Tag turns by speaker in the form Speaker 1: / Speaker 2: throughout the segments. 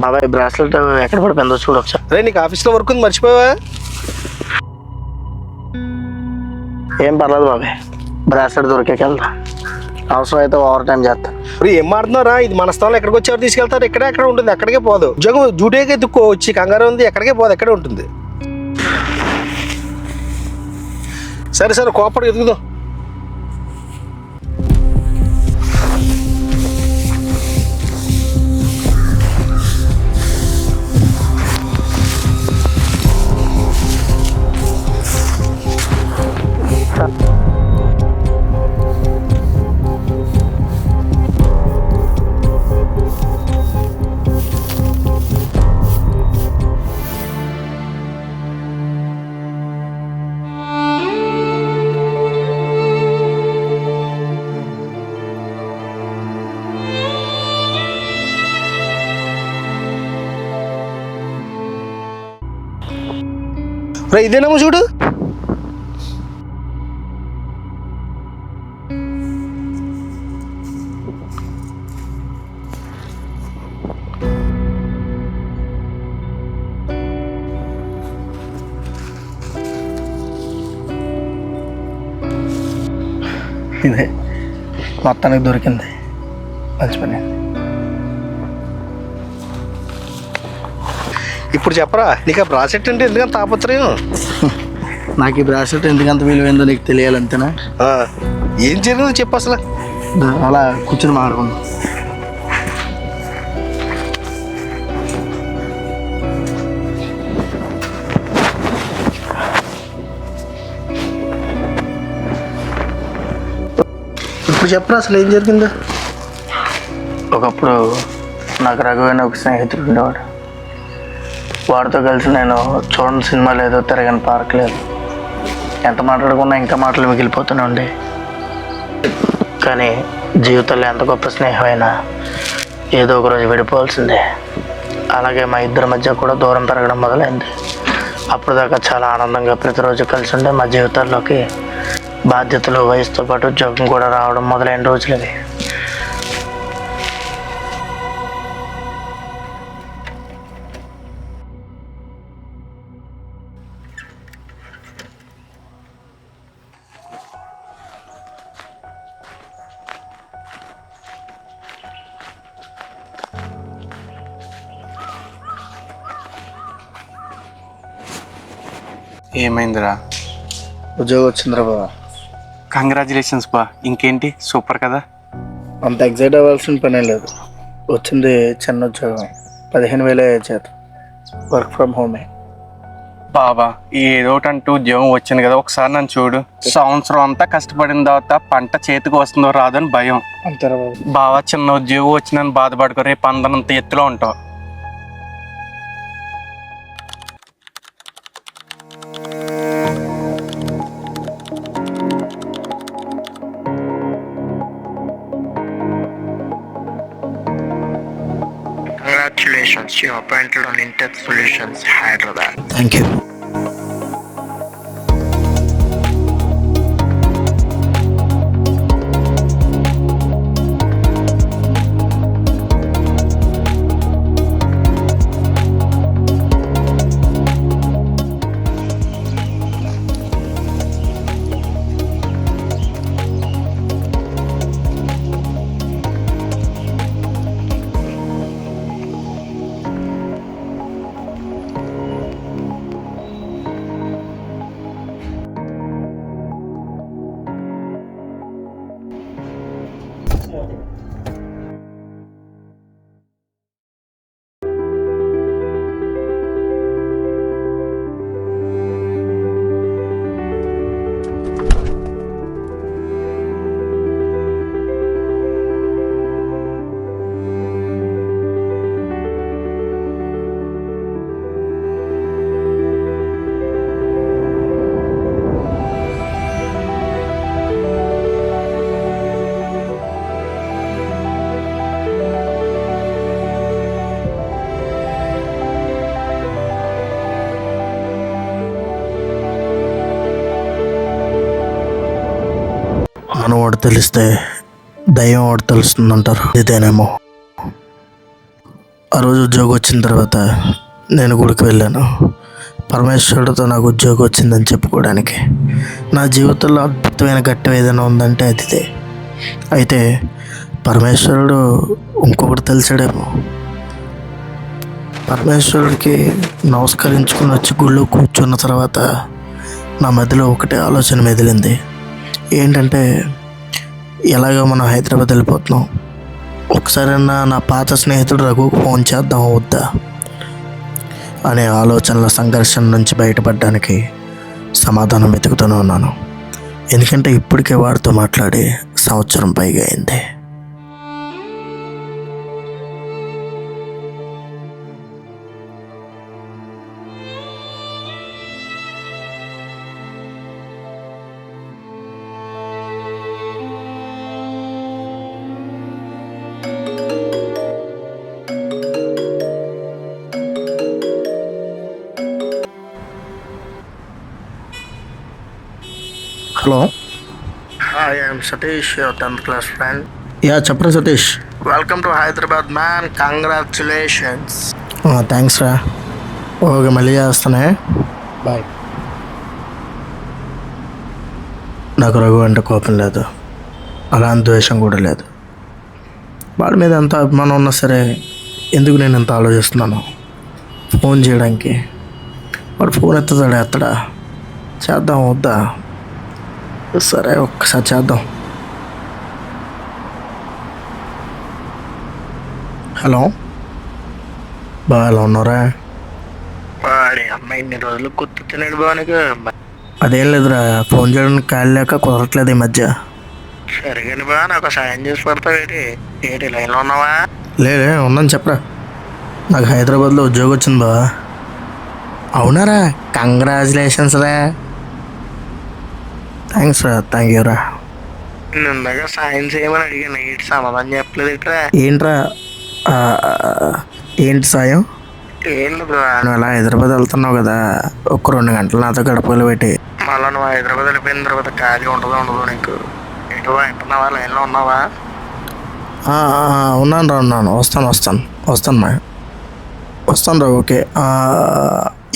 Speaker 1: బాబాయ్ బ్రాస్లెట్ ఎక్కడ పడిపోయిందో చూడు ఒకసారి.
Speaker 2: అరే నీకు ఆఫీస్లో వర్క్ ఉంది మర్చిపోయావా?
Speaker 1: ఏం పర్లేదు బాబాయ్, బ్రాస్లెట్ దొరికాక వెళ్తా. అవసరం అయితే ఓవర్ టైం చేస్తాను.
Speaker 2: ఇప్పుడు ఏం మారుతున్నారా? ఇది మన స్థలంలో ఎక్కడికి వచ్చేవారు తీసుకెళ్తారు, ఎక్కడ ఉంటుంది, ఎక్కడికే పోదు. ఉద్యోగం డ్యూటీకి ఎత్తుక్కో, వచ్చి కంగారు ఉంది, ఎక్కడికే పోదు, ఎక్కడే ఉంటుంది. సరే కోపడి ఎదుగుదాం. ఇదేనేమో చూడు.
Speaker 1: ఇదే మొత్తానికి దొరికింది, మంచి పని.
Speaker 2: ఇప్పుడు చెప్పరా, నీకు ఆ బ్రాసెట్ అంటే ఎందుకంత తాపత్రయం?
Speaker 1: నాకు ఈ బ్రాస్లెట్ ఎందుకంత విలువైందో నీకు తెలియాలంతేనా?
Speaker 2: ఏం జరిగిందో చెప్పు అసలు.
Speaker 1: అలా కూర్చొని మాట్లాడుకుందాం.
Speaker 2: ఇప్పుడు చెప్పరా అసలు ఏం జరిగిందో.
Speaker 1: ఒకప్పుడు నాకు రఘువైన ఒక స్నేహితుడు ఉండేవాడు. వాడితో కలిసి నేను చూడని సినిమా లేదు, తిరగని పార్క్ లేదు. ఎంత మాట్లాడుకున్నా ఇంకా మాటలు మిగిలిపోతూనే ఉండే. కానీ జీవితంలో ఎంత గొప్ప స్నేహమైనా ఏదో ఒక రోజు విడిపోవాల్సిందే. అలాగే మా ఇద్దరి మధ్య కూడా దూరం పెరగడం మొదలైంది. అప్పుడు దాకా చాలా ఆనందంగా ప్రతిరోజు కలిసి ఉండే మా జీవితాల్లోకి బాధ్యతలు, వయసుతో పాటు ఉద్యోగం కూడా రావడం మొదలైన రోజులు ఇవి.
Speaker 3: ఏమైందిరా?
Speaker 1: ఉద్యోగం వచ్చిందిరా బాబా.
Speaker 3: కంగ్రాచులేషన్స్ బా. ఇంకేంటి, సూపర్ కదా.
Speaker 1: అంత ఎగ్జైట్ అవ్వాల్సిన పనే లేదు. వచ్చింది చిన్న ఉద్యోగం, 15,000 చేతం, వర్క్ ఫ్రమ్ హోమే.
Speaker 3: బాబా ఏదో ఒకటి అంటూ ఉద్యోగం వచ్చింది కదా, ఒకసారి నన్ను చూడు. సంవత్సరం అంతా కష్టపడిన తర్వాత పంట చేతికి వస్తుందో రాదని భయం.
Speaker 1: అంతేరా బాబు.
Speaker 3: బావా చిన్న ఉద్యోగం వచ్చిందని బాధపడుకో, రేపు అందరంత ఎత్తులో ఉంటావు.
Speaker 1: Congratulations, you are appointed on Intech Solutions, Hyderabad. Thank you. మనవాడు తెలిస్తే దయ్యం వాడు తెలుస్తుందంటారు. ఇదేనేమో. ఆ రోజు ఉద్యోగం వచ్చిన తర్వాత నేను గుడికి వెళ్ళాను. పరమేశ్వరుడితో నాకు ఉద్యోగం వచ్చిందని చెప్పుకోవడానికి. నా జీవితంలో అద్భుతమైన ఘట్టం ఏదైనా ఉందంటే అదిదే. అయితే పరమేశ్వరుడు ఇంకొకటి తెలిసాడేమో. పరమేశ్వరుడికి నమస్కరించుకుని వచ్చి గుళ్ళో కూర్చున్న తర్వాత నా మధ్యలో ఒకటే ఆలోచన మెదిలింది. ఏంటంటే, ఎలాగో మనం హైదరాబాద్ వెళ్ళిపోతున్నాం, ఒకసారైనా నా పాత స్నేహితుడు రఘుకు ఫోన్ చేద్దాం వద్దా అనే ఆలోచనల సంఘర్షణ నుంచి బయటపడడానికి సమాధానం వెతుకుతూనే ఉన్నాను. ఎందుకంటే ఇప్పటికే వాడితో మాట్లాడి సంవత్సరం పైగా అయింది. Hello, hi, I'm Satish, your 10th class friend. Yeah, చెప్పరా Satish. Welcome to Hyderabad man, congratulations. Thanks రా. ఓకే, మళ్ళీ చేస్తానే, బాయ్. నాకు రఘు అంటే కోపం లేదు, అలాంటి ద్వేషం కూడా లేదు. వాడి మీద ఎంత అభిమానం ఉన్నా సరే ఎందుకు నేను ఎంత ఆలోచిస్తున్నాను ఫోన్ చేయడానికి. వాడు ఫోన్ ఎత్తడా చేద్దాం వద్దా? సరే, ఒక్కసారి చేద్దాం. హలో, బాగా ఎలా ఉన్నారా? వాడి అమ్మాయి ఇన్ని రోజులు గుర్తు తినేడు బాగా. అదేం లేదురా, ఫోన్ చేయడానికి కాళ్ళు లేక కుదరట్లేదు ఈ మధ్య. సరిగాని బా, నాకు సాయం చేసి పడతావు. ఏంటి లైన్లో ఉన్నావా? లేదే, ఉన్నాను, చెప్పరా. నాకు హైదరాబాద్లో ఉద్యోగం వచ్చింది బా. అవునారా? కంగ్రాచులేషన్స్ రా. థ్యాంక్స్ రా, థ్యాంక్ యూ రా. నిన్నగా సాయం చేయమని అడిగాను, ఏంటి సమాధానం చెప్పలేదు ఇట్రా. ఏంట్రా? ఏంటి సాయం? ఏం లేదు, నువ్వు అలా హైదరాబాద్ వెళ్తున్నావు కదా, ఒక 2 గంటలు నాతో గడపలు పెట్టి మళ్ళీ నువ్వు హైదరాబాద్ వెళ్ళిపోయిన తర్వాత ఖాళీ ఉండదు నీకు. ఏంటో వింటున్నావా? లైన్లో ఉన్నావా? ఉన్నాను రా, ఉన్నాను. వస్తాను మా వస్తాను రా. ఓకే,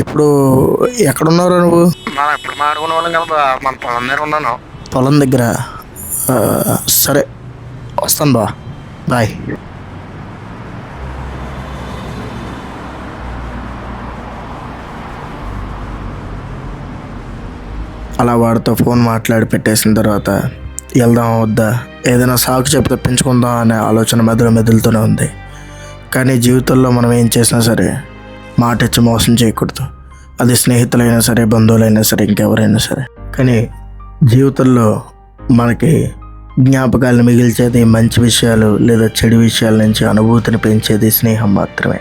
Speaker 1: ఇప్పుడు ఎక్కడున్నావురా నువ్వు? మనం ఎప్పుడు మాడుకునే వాళ్ళం కదా, మన పొలం దగ్గర ఉన్నాను. పొలం దగ్గర? సరే, వస్తాను బా, బాయ్. అలా వాడితో ఫోన్ మాట్లాడి పెట్టేసిన తర్వాత వెళ్దాం వద్దా, ఏదైనా సాకు చెప్పి తప్పించుకుందాం అనే ఆలోచన మెదులుతూనే ఉంది. కానీ జీవితంలో మనం ఏం చేసినా సరే మాట ఇచ్చి మోసం చేయకూడదు. అది స్నేహితులైనా సరే, బంధువులైనా సరే, ఇంకెవరైనా సరే. కానీ జీవితంలో మనకి జ్ఞాపకాలను మిగిల్చేది మంచి విషయాలు లేదా చెడు విషయాల నుంచి అనుభూతిని పెంచేది స్నేహం మాత్రమే.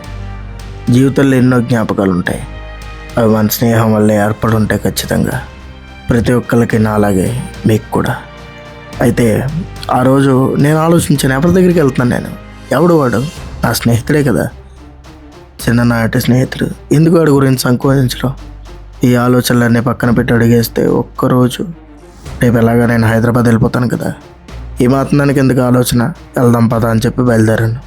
Speaker 1: జీవితంలో ఎన్నో జ్ఞాపకాలు ఉంటాయి, అవి మన స్నేహం వల్లే ఏర్పడి ఉంటాయి ఖచ్చితంగా. ప్రతి ఒక్కరికి నాలాగే మీకు కూడా. అయితే ఆ రోజు నేను ఆలోచించాను, ఎవరి దగ్గరికి వెళ్తున్నాను నేను? ఎవడు వాడు? నా స్నేహితుడే కదా, చిన్ననాటి స్నేహితుడు. ఎందుకు వాడి గురించి సంకోచించడం? ఈ ఆలోచనలన్నీ పక్కన పెట్టి అడిగేస్తే ఒక్కరోజు రేపు ఎలాగా నేను హైదరాబాద్ వెళ్ళిపోతాను కదా, ఈ మాత్రం దానికి ఎందుకు ఆలోచన? వెళ్దాం పదా అని చెప్పి బయలుదేరాను.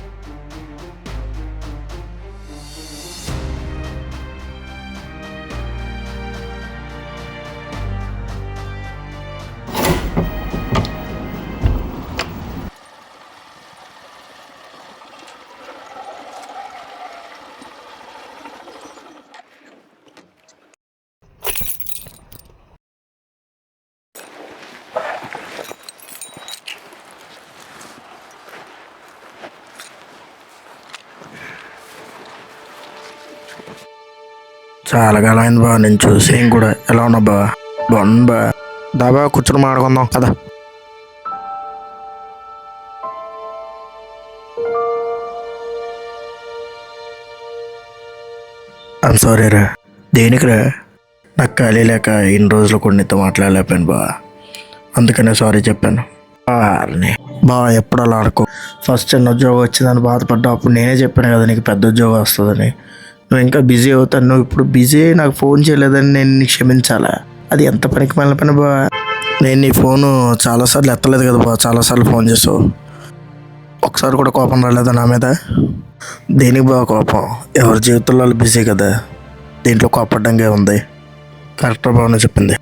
Speaker 1: చాలా కాలమైంది బా నేను చూసి. ఏం కూడా ఎలా ఉన్నా బా? బాగున్నా బా. దాబా కూర్చొని మాడుకుందాం కదా. ఐమ్ సారీ రా. దేనికి రా? నాకు ఖాళీ లేక ఇన్ని రోజులు కూడా నీతో మాట్లాడలేకపోయాను బా, అందుకనే సారీ చెప్పాను. బా ఎప్పుడు అలా ఆడుకో. ఫస్ట్ చిన్న ఉద్యోగం వచ్చిందని బాధపడ్డా, అప్పుడు నేనే చెప్పాను కదా నీకు పెద్ద ఉద్యోగం వస్తుందని. నువ్వు ఇంకా బిజీ అవుతాను, నువ్వు ఇప్పుడు బిజీ అయ్యి నాకు ఫోన్ చేయలేదని నేను నీకు క్షమించాలా? అది ఎంత పనికి మళ్ళీ పని బా. నేను నీ ఫోను చాలాసార్లు ఎత్తలేదు కదా బా, చాలాసార్లు ఫోన్ చేసావు. ఒకసారి కూడా కోపం రాలేదా నా మీద? దేనికి బాగా కోపం? ఎవరి జీవితంలో వాళ్ళు బిజీ కదా, దీంట్లో కోపడ్డంగా ఉంది. కరెక్టర్ బాగానే చెప్పింది.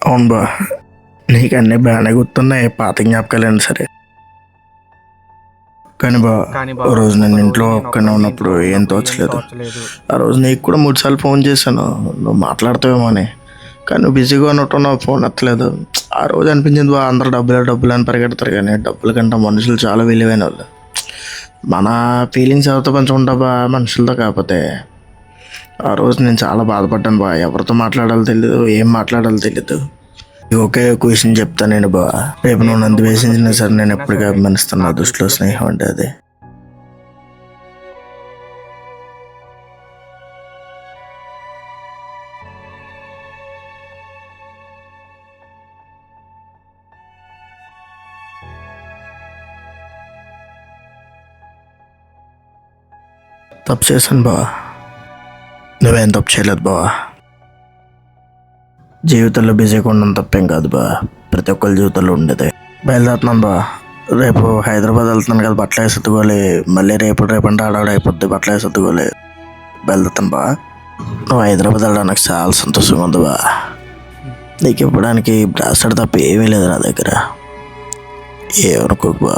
Speaker 1: అవును బా, నీకు అన్నీ బాగానే గుర్తున్నాయి, పాత జ్ఞాపకాలైనా సరే. కానీ బా, ఓ రోజు నేను ఇంట్లో ఒక్కనే ఉన్నప్పుడు ఏం తోచలేదు. ఆ రోజు నీకు కూడా 3 సార్లు ఫోన్ చేశాను, నువ్వు మాట్లాడతావేమో అని. కానీ నువ్వు బిజీగా ఉన్నట్టున్నావు, ఫోన్ ఎత్తలేదు. ఆ రోజు అనిపించింది బా, అందరూ డబ్బులు అని పరిగెడతారు, కానీ డబ్బుల కంటే మనుషులు చాలా విలువైన వాళ్ళు. మన ఫీలింగ్స్ ఎవరితో పంచుకుంటా బా, మనుషులతో కాకపోతే. ఆ రోజు నేను చాలా బాధపడ్డాను బా, ఎవరితో మాట్లాడాలో తెలీదు, ఏం మాట్లాడాలో తెలీదు. ఒకే ఒక విషయం చెప్తాను నేను బా, రేపు నువ్వు నన్ను ద్వేషించినా సరే నేను ఎప్పటికీ అభిమానిస్తాను. నా దృష్టిలో స్నేహం అంటే అదే. తప్పు చేశాను బా, నువ్వేం తప్పు చేయలేదు బా. జీవితంలో బిజీగా ఉండడం తప్పేం కాదు బా, ప్రతి ఒక్కరి జీవితంలో ఉండేది. బయలుదేరుతున్నాను బా, రేపు హైదరాబాద్ వెళ్తున్నాను కదా, బట్టలు వేసి ఎత్తుకోవాలి. మళ్ళీ రేపంటే ఆడాడు అయిపోద్ది, బట్టలు వేసి ఎత్తుకోవాలి. బయలుదేరుతాను బా. నువ్వు హైదరాబాద్ వెళ్ళడానికి చాలా సంతోషంగా ఉంది బా. నీకు ఇవ్వడానికి బ్రాస్లెట్ తప్ప ఏమీ లేదు నా దగ్గర, ఏమనుకోకు బా.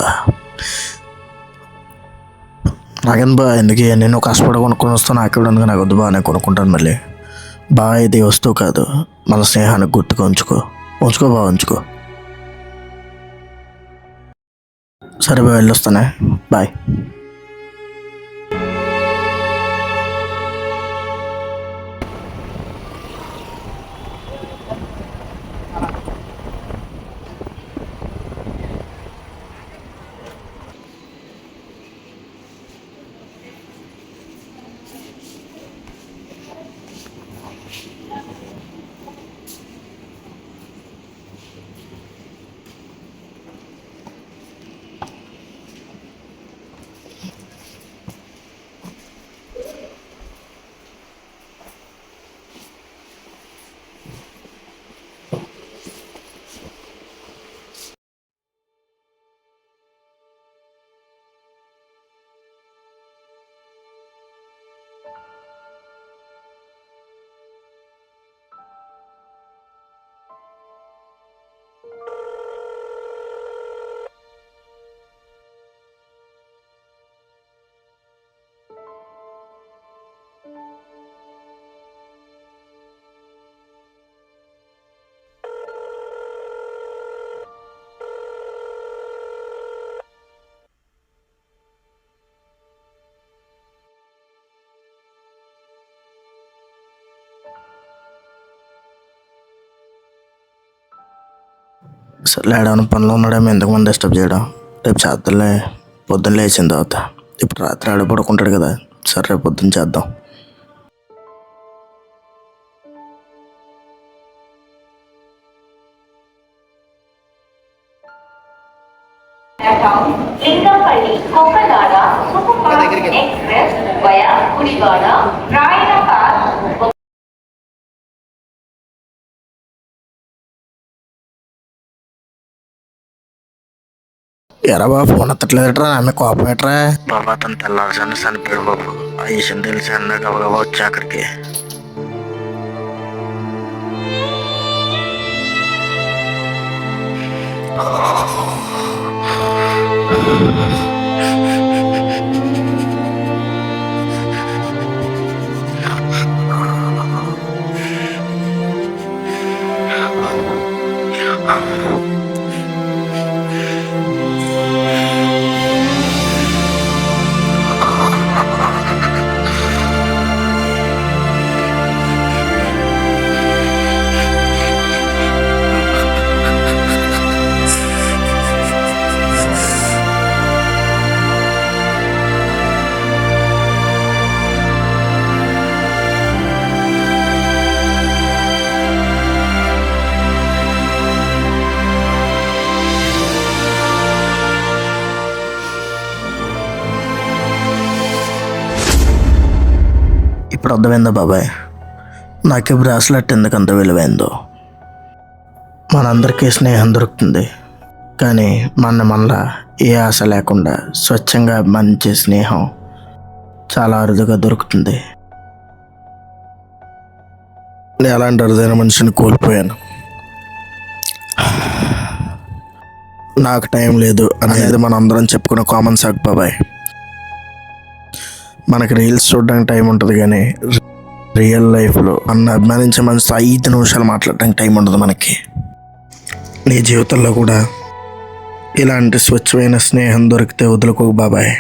Speaker 1: నాకేం బా, ఎందుకు నేను కష్టపడి కొనుక్కొని వస్తాను, నాకు ఇవ్వడానికి నాకు వద్దు బా, నేను కొనుక్కుంటాను మళ్ళీ. బా ఇది వస్తువు కాదు, మన స్నేహానికి గుర్తుగా ఉంచుకో బా, ఉంచుకో. సరే బా, వెళ్ళొస్తానే, బాయ్. సరే ఏడవన పనిలో ఉన్నాడేమో, ఎంతకుమంది డిస్టర్బ్ చేయడం. రేపు చేద్దాంలే, పొద్దున్న లేచిన తర్వాత. ఇప్పుడు రాత్రి ఆడ పడుకుంటాడు కదా, సరే రేపు పొద్దున్న చేద్దాం.
Speaker 4: Lingampalli Kakinada super fast express via Gudivada Rayanapadu.
Speaker 1: ఎరా బాబు, ఫోన్ ఎత్తట్లేదట్రా, ఆమె కోపం ఎట్రా బాబా. తను తెల్లారుజాను చనిపోయాడు బాబు, ఆ విషయం తెలిసి అన్న గబగబా వచ్చి అక్కడికి. ఇప్పుడు అర్థమైందా బాబాయ్, నాకు ఈ బ్రాస్లెట్ ఎందుకు అంత విలువైందో. మనందరికీ స్నేహం దొరుకుతుంది, కానీ మనలా ఏ ఆశ లేకుండా స్వచ్ఛంగా అభిమానించే స్నేహం చాలా అరుదుగా దొరుకుతుంది. నేను అలాంటి అరుదైన మనిషిని కోల్పోయాను. నాకు టైం లేదు అనేది మనం అందరం చెప్పుకున్న కామన్ సాక్ బాబాయ్. మనకి రీల్స్ చూడడానికి టైం ఉంటుంది, కానీ రియల్ లైఫ్లో అభిమానించే మనిషి 5 నిమిషాలు మాట్లాడడానికి టైం ఉండదు మనకి. నీ జీవితంలో కూడా ఇలాంటి స్వచ్ఛమైన స్నేహం దొరికితే వదులుకోకు బాబాయ్.